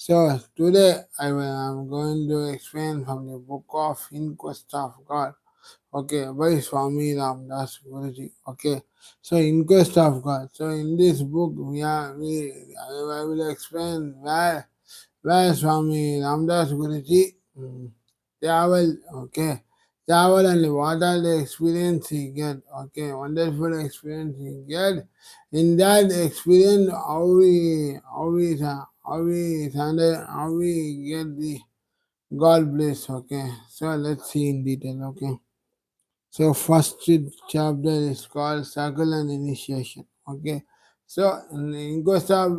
So today am going to explain from the book of In Quest of God. Okay, by Swami Ramdas Guruji. Okay, so In Quest of God. So in this book, I will explain where Swami Ramdas Guruji travel. Okay, travel and what are the experience he get. Okay, wonderful experience he get. In that experience, how we get the God bless. Okay, so let's see in detail. Okay. So first chapter is called Circle and Initiation. Okay. So in Gustav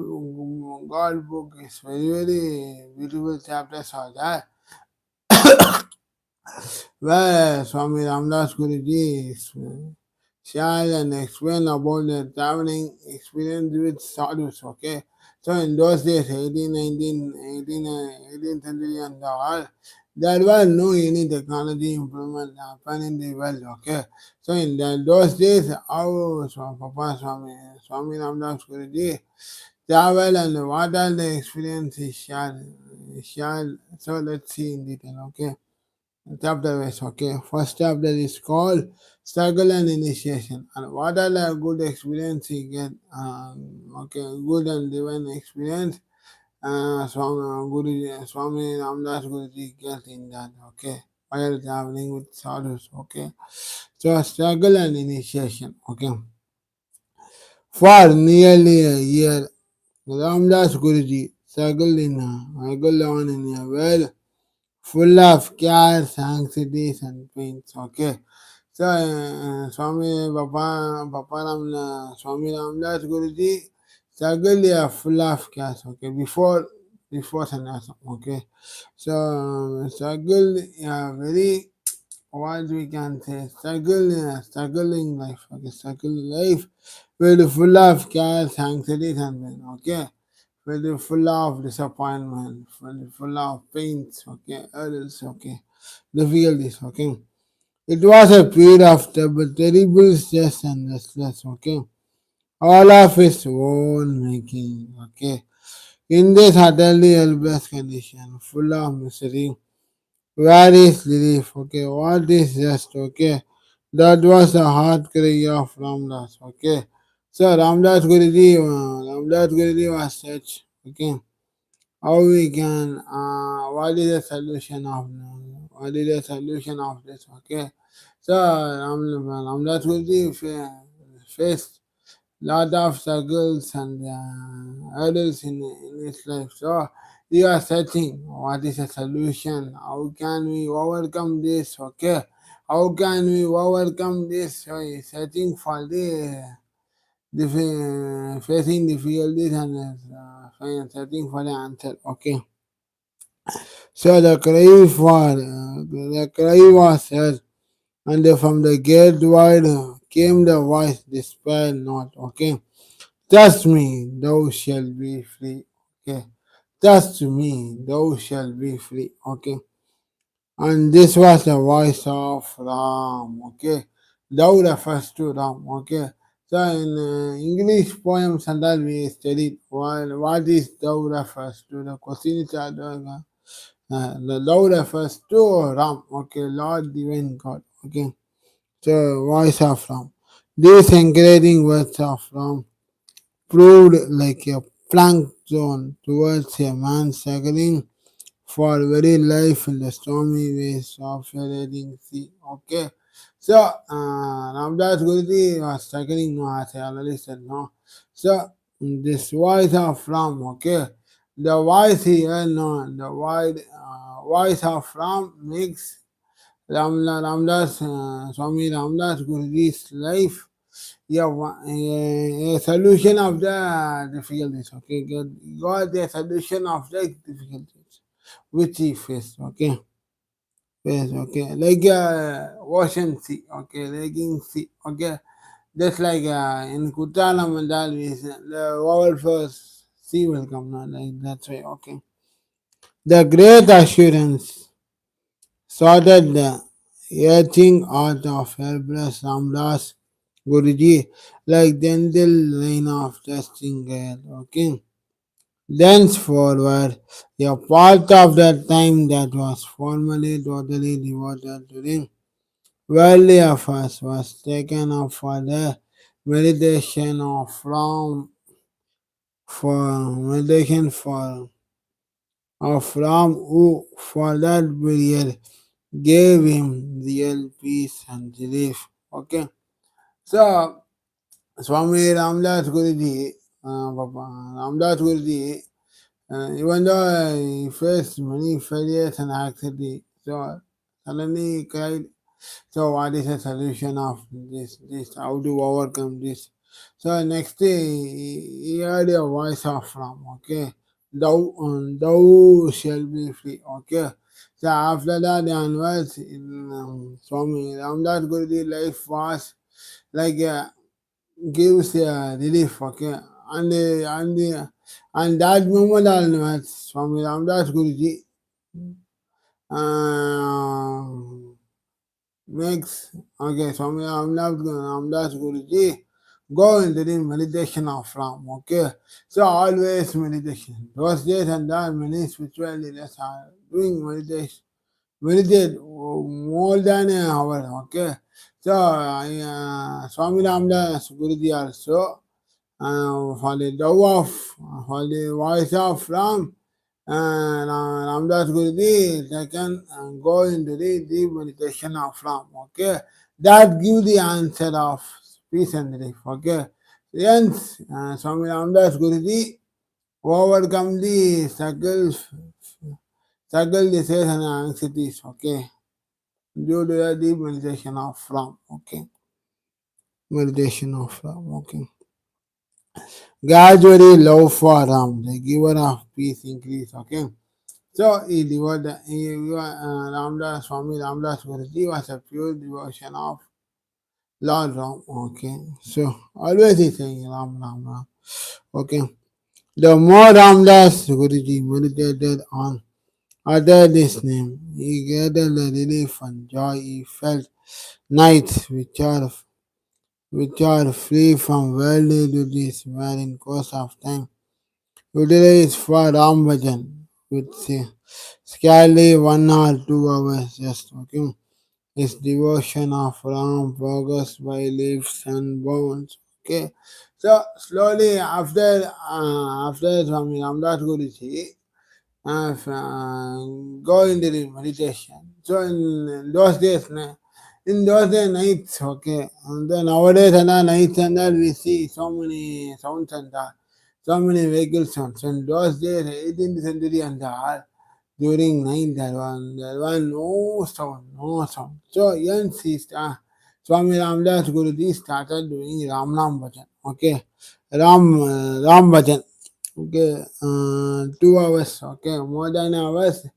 God book is very beautiful chapters are there. Where Swami Ramdas Guruji share and explain about the traveling experience with sadhus. Okay. So in those days, 18th century and all, there was no any technology improvement happen in the world. Okay. So in those days, our Papa Swami Ramdas Guruji travel and what are the experiences shared. So let's see in detail. Okay. Chapter wise, okay. First chapter is called Struggle and Initiation. And what are the good experience you get? Okay, good and divine experience. Swami Ramdas Guruji get in that, okay. While traveling with sadhus, okay. So struggle and initiation, okay. For nearly a year, Ramdas Guruji struggled on in a world full of cares, anxieties, and pains. Okay. So, Swami Ramdas Guruji struggle full of cares. Okay. Before sannyasa. Okay. So, struggle very what we can say struggling life. Okay. Struggling life with full of cares, anxieties, and pain. Okay, very full of disappointment, very full of pains, okay, hurdles, okay, difficulties, okay. It was a period of terrible stress and restless, okay, all of its own making, okay. In this utterly helpless condition, full of misery, where is relief, okay, what is rest, okay. That was the heart cry of Ramdas, okay. So Ramdas Guruji was such, okay. How we can what is the solution of this, okay. So Ramdas Guruji faced lot of struggles and hurdles in his life, so you are searching what is the solution, how can we overcome this, okay, how can we overcome this, so he's searching for facing difficulties and searching for the answer, okay. So the cry was heard, and from the gate wide came the voice, despair not, okay. Trust me, thou shalt be free, okay. Trust me, thou shalt be free, okay. And this was the voice of Ram, okay. Thou refers to Ram, okay. So in English poems and that we studied what is thou refers to. The question is the thou refers to Ram, okay, Lord Divine God, okay. So voice of Ram. These encouraging words of Ram proved like a plank zone towards a man struggling for very life in the stormy waves of a raging sea. Okay. So Ramdas Guruji was struggling, no, as I already said, no. So this voice of Ram, okay. The voice here, no, the voice of Ram makes Swami Ramdas Guruji's life, yeah, a solution of the difficulties. Okay, got the solution of the difficulties which he faced. Okay, faced. Okay, like ocean sea. Okay, lagging sea. Okay, just like in Kutala Mandal, the world first sea will come now. Like that's why. Okay, the great assurance sorted the earthing out of helpless Ramdas Guruji like gentle rain of testing air. Okay. Thenceforward, a part of that time that was formerly totally devoted to the worldly affairs was taken up for the meditation of from for meditation for of Ram who for that period gave him real peace and relief. Okay. So Swami Ramdas Guruji, Papa, Ramdas Guruji, even though he faced many failures and accidents, so suddenly he cried, so what is the solution of this? How to overcome this? So next day he heard a voice of Ram, okay. Thou shall be free, okay. So after that onwards, in Swami Ramdas Guruji life was like gives relief, okay. And that moment onwards, Swami Ramdas Guruji uh, makes okay, Swami Ramdas Guruji go into the meditation of Ram, okay. So always meditation. Those days and that many spiritual leaders are doing meditation. Meditate more than an hour, okay. So Swami Ramdas Guruji also for the dove of for the voice of Ram and Ramdas Guruji they can go into the deep meditation of Ram, okay. That give the answer of peace and relief, okay. Hence Swami Ramdas Guruji overcome the struggle disease and anxieties, okay, due to the deep meditation of Ram, okay. Meditation of Ram, okay. Gradually, love for Ram, the giver of peace, increase. Okay, so Ramdas Swami Ramdas Guruji was a pure devotion of Lord Ram. Okay, so always he's saying Ram Ram Ram. Okay, the more Ramdas Guruji meditated on uttered this name, he gathered the relief and joy he felt. Nights which are free from worldly duties were in course of time utilized for Ram Bhajan with scarcely 1 or 2 hours just working. His devotion of Ram progress by leaps and bounds. Okay, so slowly after Swami Ramdas Guruji go into the meditation. So in those days, nights, okay. And then nowadays and nights and that we see so many sounds and so many vehicle sounds. In those days, 18th century and all, during night there was no sound, no sound. So hence Swami Ramdas Guruji started doing Ram Nam Bhajan. Okay, Ram Bhajan. Okay, 2 hours. Okay, more than hours.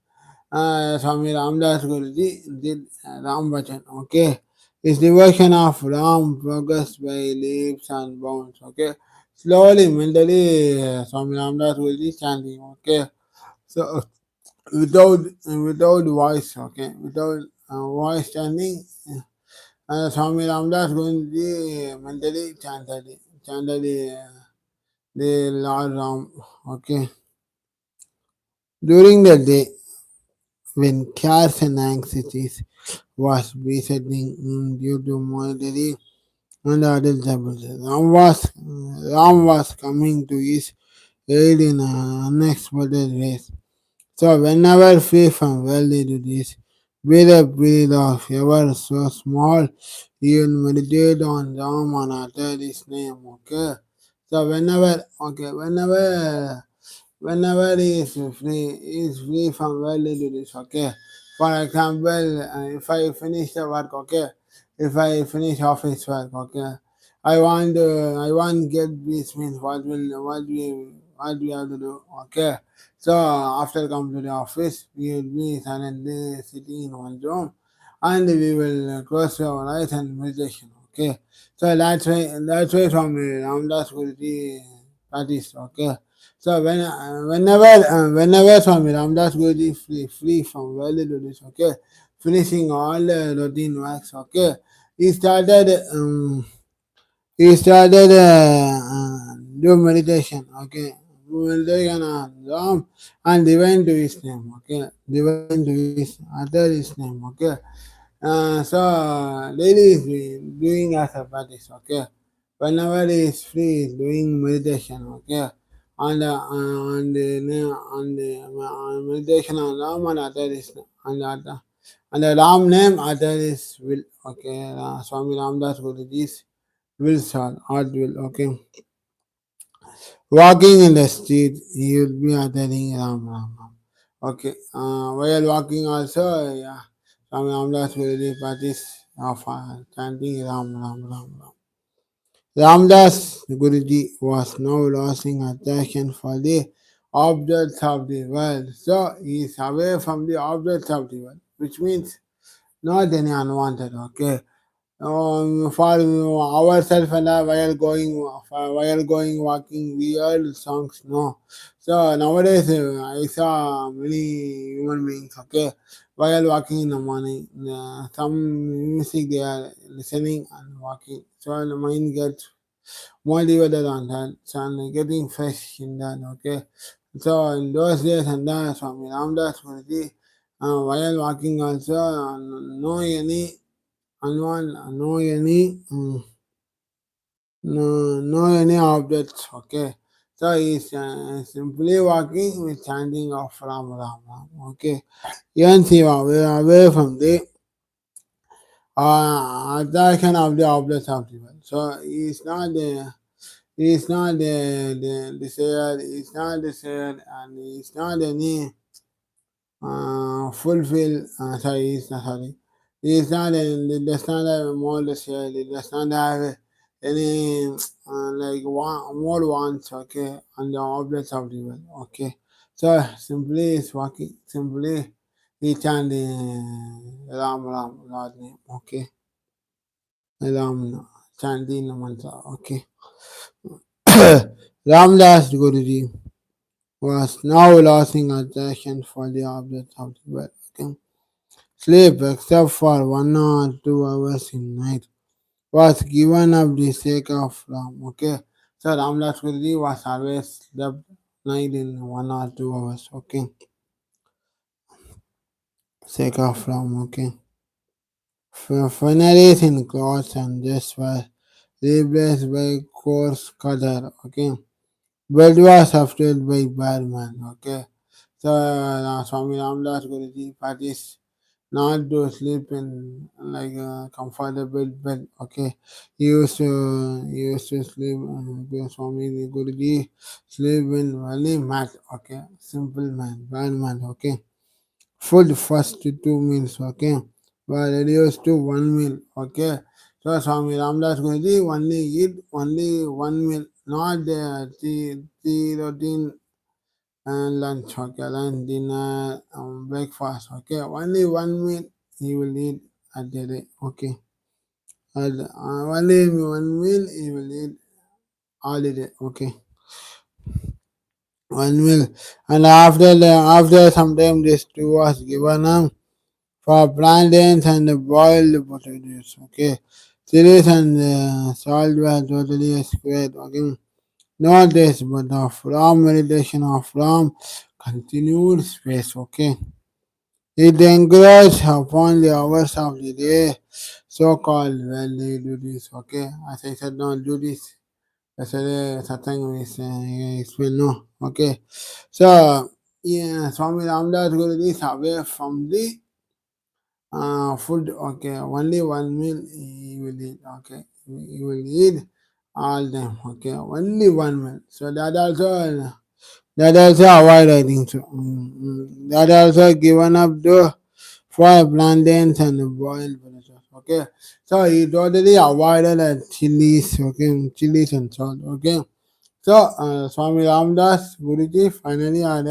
Swami Ramdas Guruji did Ram Bhajan. Okay, his devotion of Ram progressed by leaps and bounds. Okay, slowly, mentally, Swami Ramdas Guruji chanting. Okay, so without voice. Okay, without voice chanting, Swami Ramdas Guruji mentally chanted the Lord Ram. Okay, during the day when cares and anxieties was besetting due to monetary and other troubles. Ram was coming to his aid in unexpected ways. So whenever free from worldly duties, be the breed of ever so small, you will meditate on Ram and utter his name, okay? So whenever he is free from worldly duties, okay. For example, if I finish the work, okay, if I finish office work, okay, I want get this means what we have to do, okay. So after come to the office, we will be silently sitting in one room, and we will close our eyes and meditation, okay. So that's why from Ramdas Guruji practice, okay. So whenever Swami Ramdas Guruji free from worldly duties, okay, finishing all the routine works, okay, he started do meditation, okay, meditation on Ram and divine to his name. Okay, divine to his other his name. Okay, so daily is doing as a practice. Okay, whenever he is free, is doing meditation. Okay, on the meditation on Ram and other is and the Ram name other is will. Okay, Swami Ramdas Guruji's will start art will. Okay, walking in the street, he will be uttering Ram Ram Ram. Okay, while walking also, yeah, Swami Ramdas Guruji practice of chanting Ram Ram Ram Ram. Ramdas Guruji was now losing attention for the objects of the world. So he is away from the objects of the world, which means not any unwanted. Okay, for ourselves and while going walking we heard songs no. So nowadays I saw many human beings, okay, while walking in the morning, some music they are listening and walking, so the mind gets motivated on that, so and getting fresh in that. Okay, so in those days and that Swami Ramdas Gurji, while walking also, no any unwan no any no any objects. Okay, so he's simply walking with chanting of Ram Ram Ram. Okay, even he was away from the attraction of the objects of the world. So he's not the desired, he's not desired, and he's not any fulfill. Sorry. He is not he does not have more desire. He does not have any more wants. Okay, on the objects of the world. Okay, so simply is walking. Simply he chanting Ram Ram Lord name. Okay, Ram chanting the mantra. Okay, Ramdas Guruji was now losing attraction for the objects of the world. Okay. Sleep, except for 1 or 2 hours in night, was given up the sake of Ram. Okay, so Ramdas Guruji was always slept night in 1 or 2 hours. Okay, sake of Ram. Okay, funerals in clothes and dress were replaced by coarse color. Okay, bed was substituted by barman. Okay, so Swami Ramdas Guruji practiced not to sleep in like a comfortable bed. Okay, he used to sleep. Swami Guruji sleep in only mat. Okay, simple man, bad man. Okay, food first 2 meals. Okay, were reduced to 1 meal. Okay, so Swami Ramdas Guruji only eat only 1 meal, not the tea routine and lunch, okay, lunch, dinner, breakfast, okay, only 1 meal he will eat at the day, okay, and only 1 meal he will eat all the day, okay, 1 meal, and after some time this too was given for plantains and boiled potatoes, okay, chilies and salt were totally squared, okay. Not this, but the from meditation of from continued space, okay. It encourages upon the hours of the day, so called when they do this, okay. As I said, don't do this. Yesterday, satsang is explained, no, okay. So, yeah, Swami Ramdas Guru is away from the food, okay. Only 1 meal he will eat, okay. He will eat all them, okay. Only 1 meal. So that also avoid, I think so. That also given up the for plantains and boiled potatoes. Okay, so he totally avoided chilies. Okay, chilies and salt. Okay, so Swami Ramdas Guruji finally had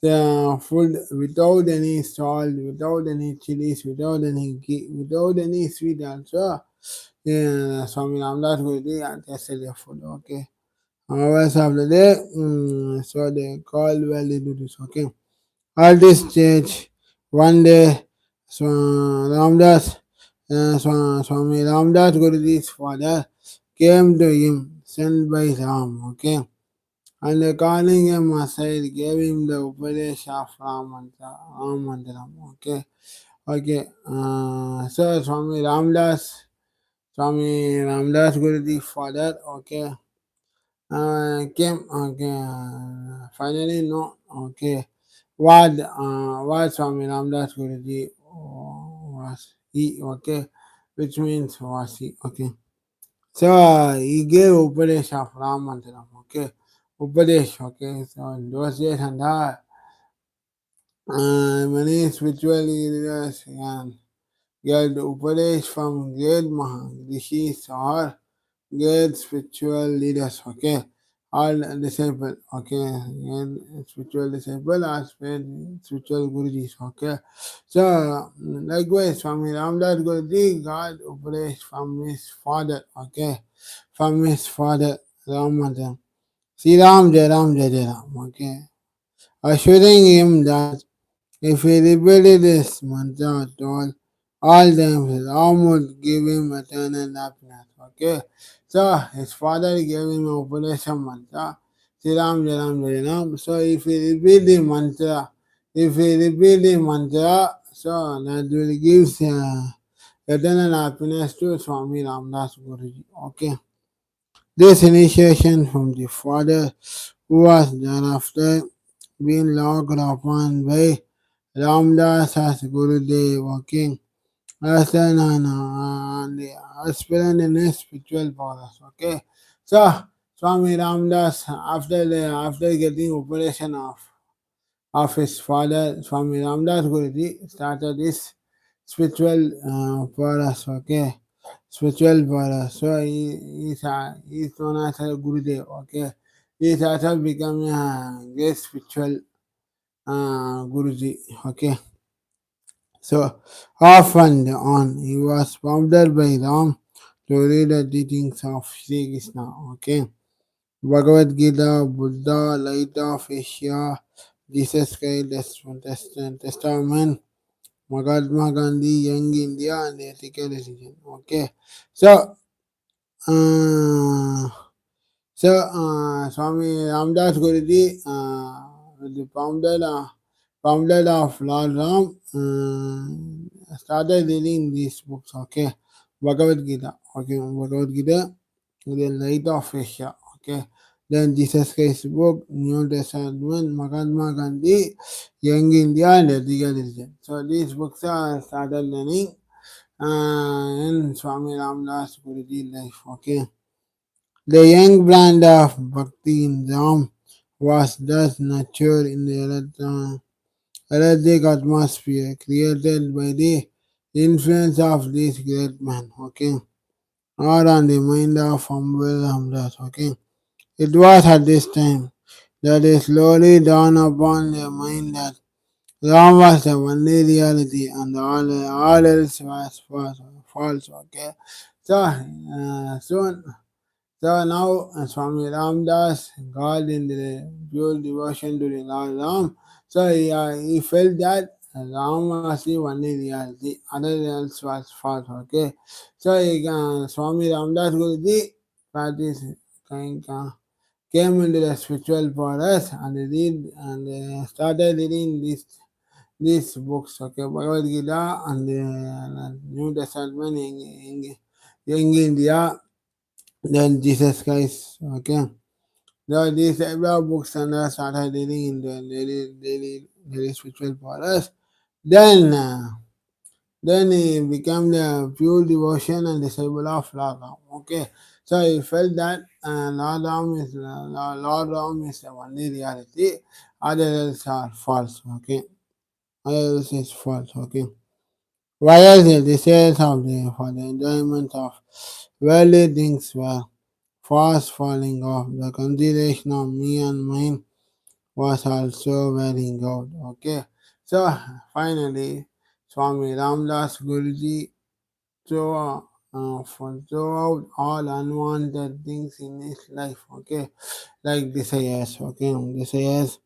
the food without any salt, without any chilies, without any without any sweet. Also, yeah, Swami Ramdas Guruji had tasted the food. Okay. Hours of the day, so they call value to this. Okay, at this stage, one day, so Ramdas, Swami Ramdas Guruji's father came to him, sent by Ram. Okay, and calling him aside, gave him the Upadesh of Ram Mandiram. Okay, okay. So Swami Ramdas Guruji father. Okay, came. Okay, finally no. Okay, what Swami Ramdas Guruji was he? Okay, which means was he? Okay. So he gave Upadesh of Ram Mandiram. Okay, Upadesh. Okay, so in those days and many spiritual leaders and get Upadesh from great Rishis or great spiritual leaders. Okay, all disciple. Okay, and spiritual disciple or spiritual Gurujis. Okay, so likewise, Swami Ramdas Guruji got Upadesh from his father. Okay, from his father Ramanathan. Sri Ram Jai Ram Jai Jai Ram. Okay, assuring him that if he repeated this mantra at all times, Ram would give him eternal happiness. Okay, so his father gave him a Upanishad mantra, Sri Ram Jai Ram Jai Ram. So if he repeat the mantra, so that will give eternal happiness to Swami Ramdas Guruji. Okay. This initiation from the father, who was thereafter being looked upon by Ramdas as Gurudev, working as the aspirant in his spiritual powers. Okay, so Swami Ramdas, after getting operation of his father, Swami Ramdas Guruji started his spiritual powers. Okay, spiritual powers. So he's known as a Gurudev. Okay, he started becoming a great spiritual Guruji. Okay. So, off and on, he was prompted by Ram to read the teachings of Sri Krishna. Okay. Bhagavad Gita, Buddha, Light of Asia, Jesus Christ, Testament, Mahatma Gandhi, Young India, and Ethical Decision. Okay. So, uh, Swami Ramdas Guruji, the founder of Lord Ram, started reading these books. Okay, Bhagavad Gita. Okay, Bhagavad Gita, the Light of Asia. Okay, then Jesus Christ's book, New Testament, Mahatma Gandhi, Young India, and Ethical Religion. So these books are started learning in Swami Ramdas Guruji life. Okay. The young brand of Bhakti in Ram was thus nurtured in the electric atmosphere created by the influence of this great man, okay, or on the mind of humble Ramdas, okay. It was at this time that it slowly dawned upon their mind that Ram was the only reality and all else was false, okay. Soon so now Swami Ramdas got in the pure devotion to the Lord Ram. So he felt that Ram was the only reality, other else was false. Okay. So Swami Ramdas Guruji practice came into the spiritual forest and started reading these books. Okay, Bhagavad Gita and the New Testament in India, then Jesus Christ, okay. Now these several books and started reading in the daily spiritual for us. Then, then he became the pure devotion and disciple of Lord Ram. Okay, so he felt that Lord Ram is the only reality. Others are false. Okay, others is false. Okay. While the desires of for the enjoyment of worldly things were fast falling off. The consideration of me and mine was also wearing out. Okay. So finally, Swami Ramdas Guruji threw out all unwanted things in his life. Okay. Like desires. Okay. Desires.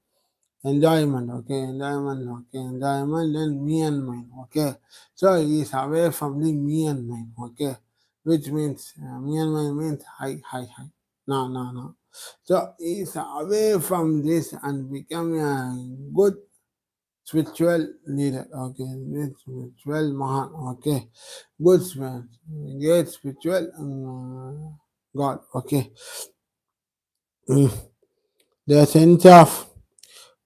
Enjoyment. Okay. Enjoyment. Okay. Enjoyment. Then me and mine. Okay. So he is away from the me and mine. Okay. Which means me and mine means high, high, high. No, no, no. So he's away from this and become a good spiritual leader. Okay, good spiritual Mahan. Okay, good spiritual, great spiritual God. Okay. Mm. The sense of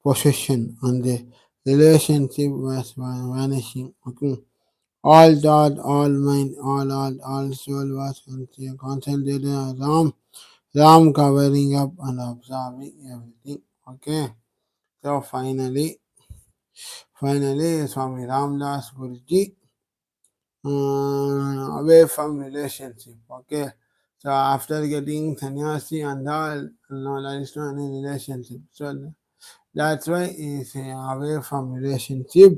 possession and the relationship was vanishing. Okay. All thought, all mind, all soul was concentrated on Ram covering up and observing everything. Okay. So finally, Swami Ramdas Guruji away from relationship. Okay. So after getting sannyasi and all, no, there is no any relationship. So that's why he's away from relationship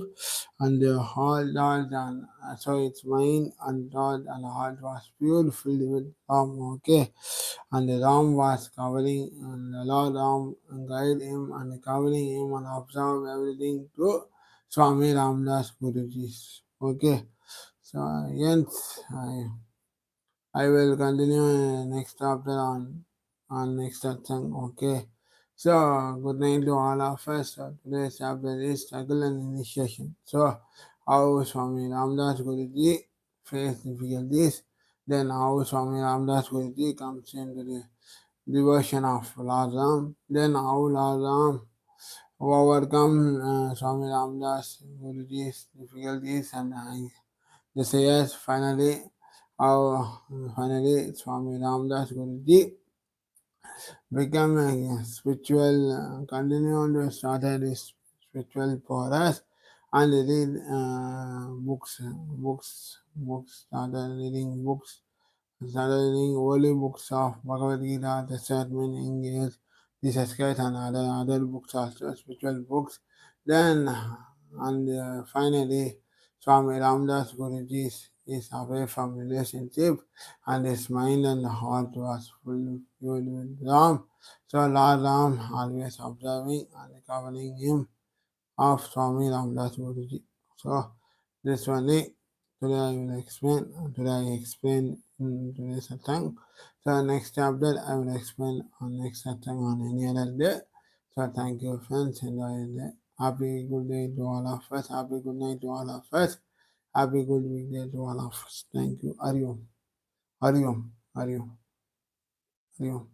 and the whole dog and so its mind and dog and heart was beautiful with Ram, okay. And the Ram was covering and the Lord Ram guide him and covering him and observe everything to Swami Ramdas Guruji. Okay. So yes, I will continue next chapter on next satsang. Okay. So good night to all of us. So today's chapter is struggle and initiation. So how Swami Ramdas Guruji faced difficulties, then how Swami Ramdas Guruji comes into the devotion of Lord Ram, then how Lord Ram overcome Swami Ramdas Guruji's difficulties and they say yes, finally Swami Ramdas Guruji became a spiritual, continued to started his spiritual progress and read books, started reading books, started reading holy books of Bhagavad Gita, the Sermon, English, Jesus Christ, and other books also, spiritual books. Then, and finally, Swami Ramdas Guruji is away from relationship and his mind and heart was filled with Ram. So Lord Ram always observing and covering him of Swami Ramdas Guruji. So this only today I will explain. Today I explain in today's satsang. So next chapter I will explain on next satsang on any other day. So thank you friends. Enjoy the day. Happy good day to all of us. Happy good night to all of us. Happy good weekday to all of us. Thank you. Ariom. Ariom. Ariom. Ariom.